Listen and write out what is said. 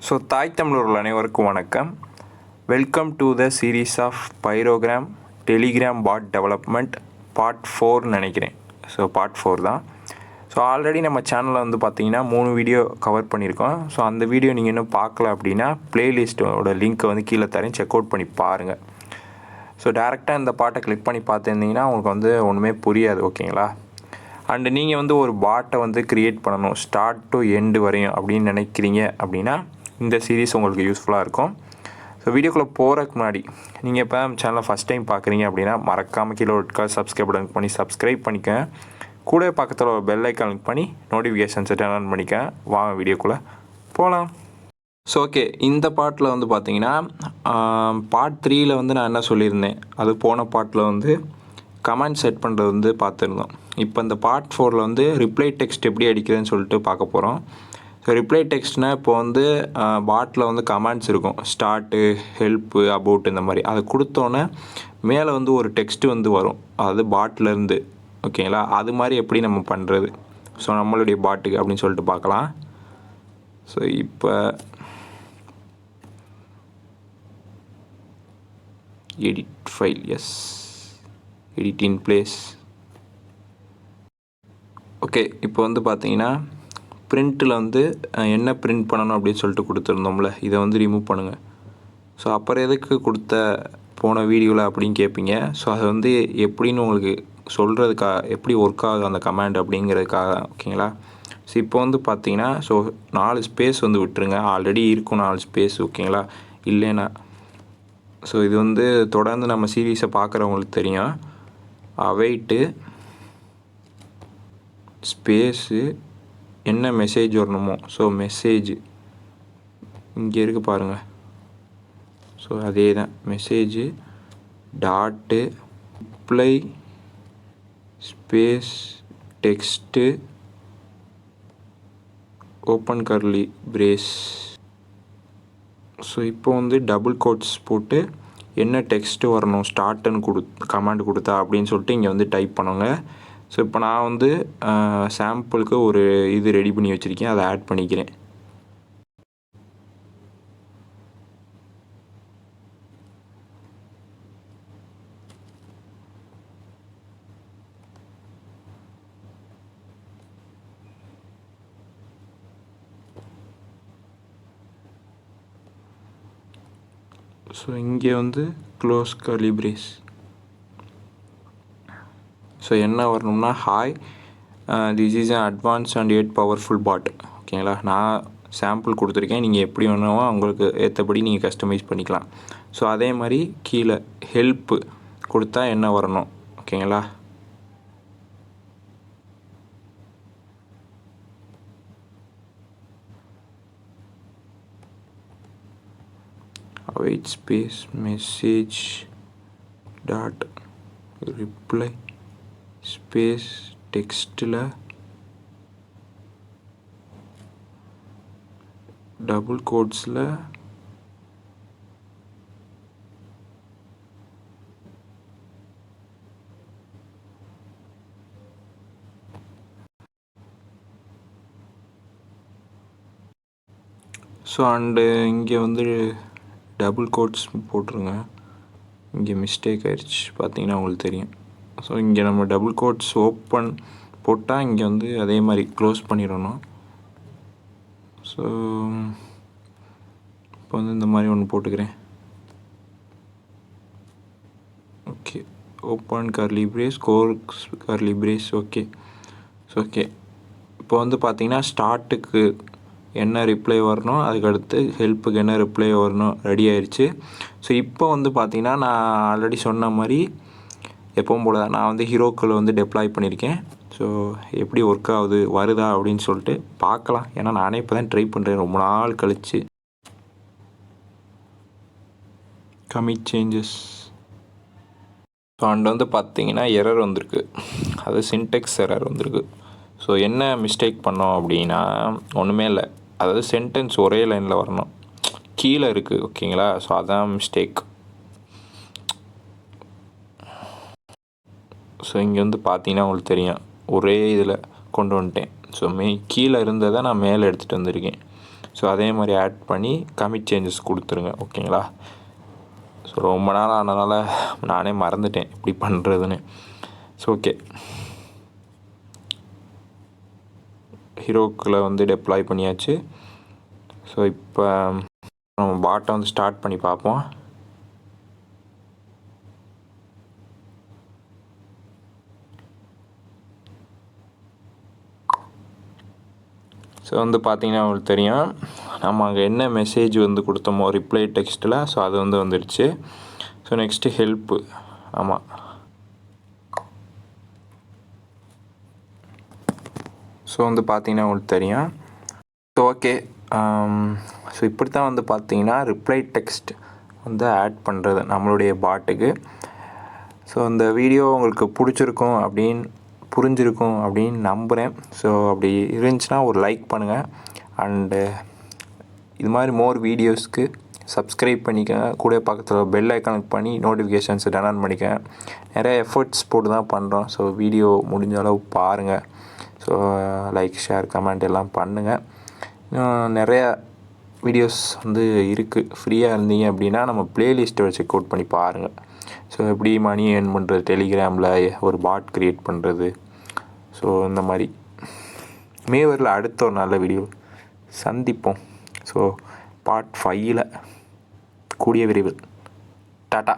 So தாய் தமிழர்கள் அனைவருக்கும் வணக்கம். Welcome to the series of Pyrogram Telegram bot development part 4 நினைக்கிறேன். ஸோ பார்ட் 4 தான். ஸோ ஆல்ரெடி நம்ம சேனலில் வந்து பார்த்தீங்கன்னா 3 வீடியோ கவர் பண்ணியிருக்கோம். ஸோ அந்த வீடியோ நீங்கள் இன்னும் பார்க்கல அப்படின்னா ப்ளேலிஸ்ட்டோட லிங்க்கை வந்து கீழே தரேன், செக் அவுட் பண்ணி பாருங்கள். ஸோ டேரெக்டாக இந்த பாட்டை கிளிக் பண்ணி பார்த்துருந்தீங்கன்னா உங்களுக்கு வந்து ஒன்றுமே புரியாது, ஓகேங்களா? அண்டு நீங்கள் வந்து ஒரு பாட்டை வந்து க்ரியேட் பண்ணணும் ஸ்டார்ட் டு எண்டு வரையும் அப்படின்னு நினைக்கிறீங்க அப்படின்னா இந்த சீரீஸ் உங்களுக்கு யூஸ்ஃபுல்லாக இருக்கும். ஸோ வீடியோக்குள்ளே போகிறதுக்கு முன்னாடி நீங்கள் இப்போ சேனலை ஃபஸ்ட் டைம் பார்க்குறீங்க அப்படின்னா மறக்காமல் கீழே ஒரு சப்ஸ்கிரைப் பட்டன் பண்ணி சப்ஸ்கிரைப் பண்ணிக்கங்க. கூட பக்கத்தில் ஒரு பெல் ஐக்கான் கிளிக் பண்ணி நோட்டிஃபிகேஷன்ஸை டர்ன் ஆன் பண்ணிக்க. வாங்க வீடியோக்குள்ளே போகலாம். ஸோ ஓகே, இந்த பாட்டில் வந்து பார்த்தீங்கன்னா பார்ட் 3ல் வந்து நான் என்ன சொல்லியிருந்தேன், அது போன பாட்டில் வந்து கமெண்ட் செட் பண்ணுறது வந்து பார்த்துருந்தோம். இப்போ இந்த பார்ட் 4ல் வந்து ரிப்ளை டெக்ஸ்ட் எப்படி அடிக்கிறதுன்னு சொல்லிட்டு பார்க்க போகிறோம். ஸோ ரிப்ளை டெக்ஸ்ட்னால் இப்போ வந்து பாட்டில் வந்து கமெண்ட்ஸ் இருக்கும், ஸ்டார்ட்டு, ஹெல்ப்பு, அபவுட் இந்த மாதிரி. அதை கொடுத்தோன்னே மேலே வந்து ஒரு டெக்ஸ்ட்டு வந்து வரும், அது பாட்டிலேருந்து, ஓகேங்களா? அது மாதிரி எப்படி நம்ம பண்ணுறது, ஸோ நம்மளுடைய பாட்டுக்கு அப்படின்னு சொல்லிட்டு பார்க்கலாம். ஸோ இப்போ edit file, yes, edit in place. Okay, இப்போ வந்து பார்த்தீங்கன்னா பிரிண்ட்டில் வந்து என்ன பிரிண்ட் பண்ணணும் அப்படின்னு சொல்லிட்டு கொடுத்துருந்தோம்ல, இதை வந்து ரிமூவ் பண்ணுங்கள். ஸோ அப்புறம் எதுக்கு கொடுத்த போன வீடியோவில் அப்படின்னு கேட்பீங்க. ஸோ அது வந்து எப்படின்னு உங்களுக்கு சொல்கிறதுக்காக, எப்படி ஒர்க் ஆகுது அந்த கமாண்ட் அப்படிங்கிறதுக்காக, ஓகேங்களா? ஸோ இப்போ வந்து பார்த்தீங்கன்னா ஸோ 4 ஸ்பேஸ் வந்து விட்டுருங்க, ஆல்ரெடி இருக்கும் 4 ஸ்பேஸ், ஓகேங்களா? இல்லைன்னா ஸோ இது வந்து தொடர்ந்து நம்ம சீரீஸை பார்க்குறவங்களுக்கு தெரியும். அவைட்டு ஸ்பேஸு என்ன மெசேஜ் வரணுமோ, ஸோ மெசேஜ் இங்கே இருக்குது பாருங்கள். ஸோ அதே தான் message dot reply space text open curly brace. So இப்போ வந்து டபுள் கோட்ஸ் போட்டு என்ன டெக்ஸ்ட்டு வரணும் ஸ்டார்ட்டுன்னு கமாண்ட் கொடுத்தா அப்படின்னு சொல்லிட்டு இங்கே வந்து டைப் பண்ணுங்க. ஸோ இப்போ நான் வந்து சாம்பிளுக்கு ஒரு இது ரெடி பண்ணி வச்சுருக்கேன், அதை ஆட் பண்ணிக்கிறேன். ஸோ இங்கே வந்து க்ளோஸ் கர்லி பிரேஸ். ஸோ என்ன வரணும்னா hi, this is an advance and எட் பவர்ஃபுல் பாட், ஓகேங்களா? நான் சாம்பிள் கொடுத்துருக்கேன், நீங்கள் எப்படி வேணுமோ உங்களுக்கு ஏற்றபடி நீங்கள் கஸ்டமைஸ் பண்ணிக்கலாம். ஸோ அதே மாதிரி கீழே ஹெல்ப்பு கொடுத்தா என்ன வரணும், ஓகேங்களா? await space message dot reply space டெக்ஸ்ட்டில் டபுள் கோட்ஸில் ஸோ அண்டு இங்கே வந்து டபுள் கோட்ஸ் போட்டுருங்க. இங்கே மிஸ்டேக் ஆயிடுச்சு பார்த்தீங்கன்னா உங்களுக்கு தெரியும். ஸோ இங்கே நம்ம டபுள் கோட்ஸ் ஓப்பன் போட்டால் இங்கே வந்து அதே மாதிரி க்ளோஸ் பண்ணிடணும். ஸோ இப்போ வந்து இந்த மாதிரி ஒன்று போட்டுக்கிறேன். Okay, open curly brace, close curly brace, okay. So okay, இப்போ வந்து பார்த்தீங்கன்னா ஸ்டார்ட்டுக்கு என்ன ரிப்ளை வரணும், அதுக்கடுத்து ஹெல்ப்புக்கு என்ன ரிப்ளை வரணும், ரெடி ஆயிடுச்சு. ஸோ இப்போ வந்து பார்த்தீங்கன்னா நான் ஆல்ரெடி சொன்ன மாதிரி எப்பவும் போல தான் நான் வந்து ஹீரோக்களை வந்து டெப்ளாய் பண்ணியிருக்கேன். ஸோ எப்படி ஒர்க் ஆகுது, வருதா அப்படின்னு சொல்லிட்டு பார்க்கலாம். ஏன்னா நானே இப்போ தான் ட்ரை பண்ணுறேன் ரொம்ப நாள் கழிச்சு. Commit changes. ஸோ அண்ட் வந்து பார்த்தீங்கன்னா எரர் வந்திருக்கு, அது சின்டெக்ஸ் எரர் வந்திருக்கு. ஸோ என்ன மிஸ்டேக் பண்ணோம் அப்படின்னா ஒன்றுமே இல்லை, அதாவது சென்டென்ஸ் ஒரே லைனில் வரணும், கீழே இருக்குது, ஓகேங்களா? ஸோ அதான் மிஸ்டேக். ஸோ இங்கே வந்து பார்த்தீங்கன்னா உங்களுக்கு தெரியும் ஒரே இதில் கொண்டு வந்துட்டேன். ஸோ கீழே இருந்ததை நான் மேலே எடுத்துகிட்டு வந்திருக்கேன். ஸோ அதே மாதிரி ஆட் பண்ணி கமிட் சேஞ்சஸ் கொடுத்துருங்க. ஓகேங்களா? ஸோ ரொம்ப நாள் ஆனதுனால நானே மறந்துட்டேன் இப்படி பண்ணுறதுன்னு. ஸோ ஓகே, ஹீரோக்கில் வந்து டெப்ளாய் பண்ணியாச்சு. ஸோ இப்போ நம்ம பாட்டை வந்து ஸ்டார்ட் பண்ணி பார்ப்போம். ஸோ வந்து பார்த்திங்கன்னா உங்களுக்கு தெரியும், நம்ம அங்கே என்ன மெசேஜ் வந்து கொடுத்தோமோ ரிப்ளை டெக்ஸ்ட்டில், ஸோ அது வந்து வந்துடுச்சு. So next help. ஆமாம், ஸோ வந்து பார்த்திங்கன்னா உங்களுக்கு தெரியும். ஸோ ஓகே, ஸோ இப்படி தான் வந்து பார்த்திங்கன்னா ரிப்ளை டெக்ஸ்ட் வந்து ஆட் பண்ணுறது நம்மளுடைய பாட்டுக்கு. ஸோ இந்த வீடியோ உங்களுக்கு பிடிச்சிருக்கும் புரிஞ்சிருக்கும் அப்படின்னு நம்புகிறேன். ஸோ அப்படி இருந்துச்சுன்னா ஒரு லைக் பண்ணுங்கள். அண்டு இது மாதிரி மோர் வீடியோஸ்க்கு சப்ஸ்கிரைப் பண்ணிக்கங்க. கூட பக்கத்தில் பெல் ஐக்கானுக்கு பண்ணி நோட்டிஃபிகேஷன்ஸ் டர்ன் பண்ணிக்கங்க. நிறைய எஃபர்ட்ஸ் போட்டு தான் பண்ணுறோம். ஸோ வீடியோ முடிஞ்ச அளவு பாருங்கள். ஸோ லைக், ஷேர், கமெண்ட் எல்லாம் பண்ணுங்கள். இன்னும் நிறையா வீடியோஸ் வந்து இருக்குது. ஃப்ரீயாக இருந்தீங்க அப்படின்னா நம்ம ப்ளேலிஸ்ட்டை செக் அவுட் பண்ணி பாருங்கள். ஸோ எப்படி மணி ஏர்ன் பண்ணுறது, டெலிகிராமில் ஒரு பாட் க்ரியேட் பண்ணுறது. ஸோ இந்த மாதிரி மேவரில் அடுத்த ஒரு நல்ல வீடியோ சந்திப்போம். ஸோ பார்ட் 5 கூடிய விரைவில். டாட்டா.